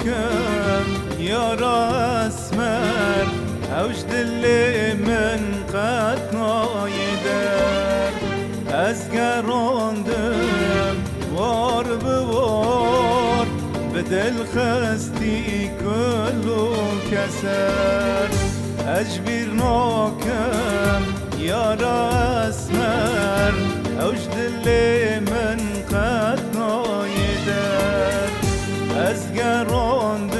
ناكم يا اسمر اوجد اللي من قد نايدر ازقروندم وار بوار بدل خستي كله كسر اجبر ناكم يا اسمر اوجد اللي من قد نايدر ازقروندم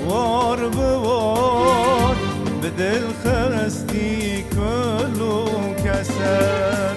وار بوار بدل خستي كله كسر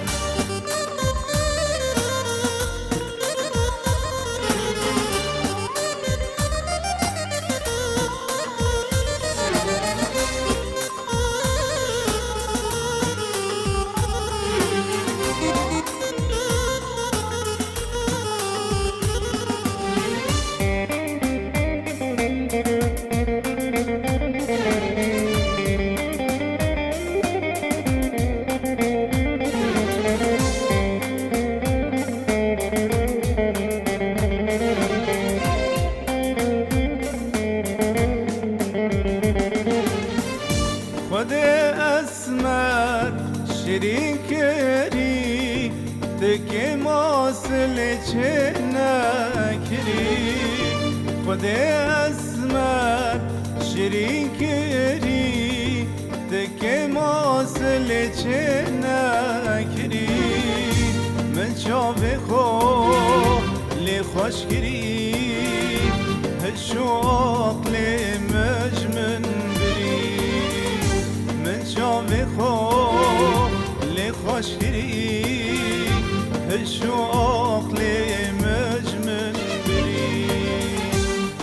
اسمر شیرین کری دکی ماسل چه نکری خود اسمر شیرین کری دکی ماسل چه نکری من چاوی خو لی خوش کری هشو عقلی مجمن شاوی خو لی خوش کری هشو عقلی مجمن بری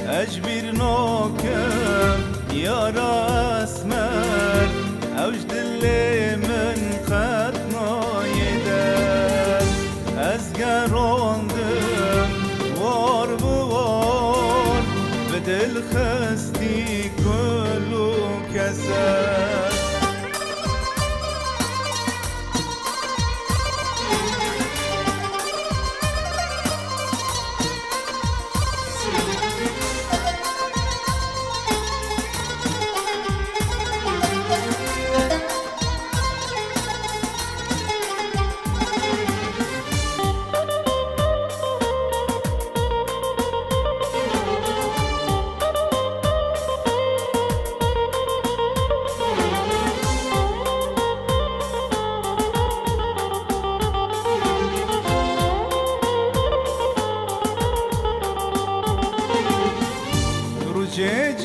اجبر ناکم یارا اسمر اوجد اللي من قد نایدر ازگراندم وار بوار بدل خستی کلو کسر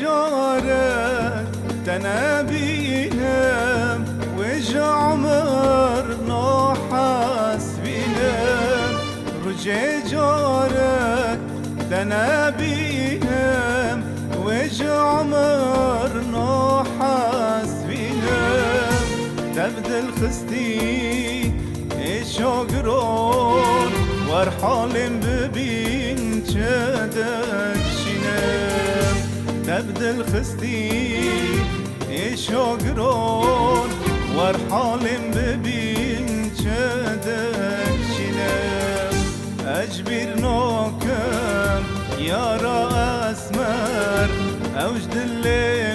جارك تنابينم وجعمر نحاس بينم رجع جارك تنابينم وجعمر نحاس بينم تبدل خستي شاقرون وارحال ببين جدك شنم تبدل خستي شاقرون وارحال ببين جدك شنم اجبر ناكم يا اسمر اوجد الليل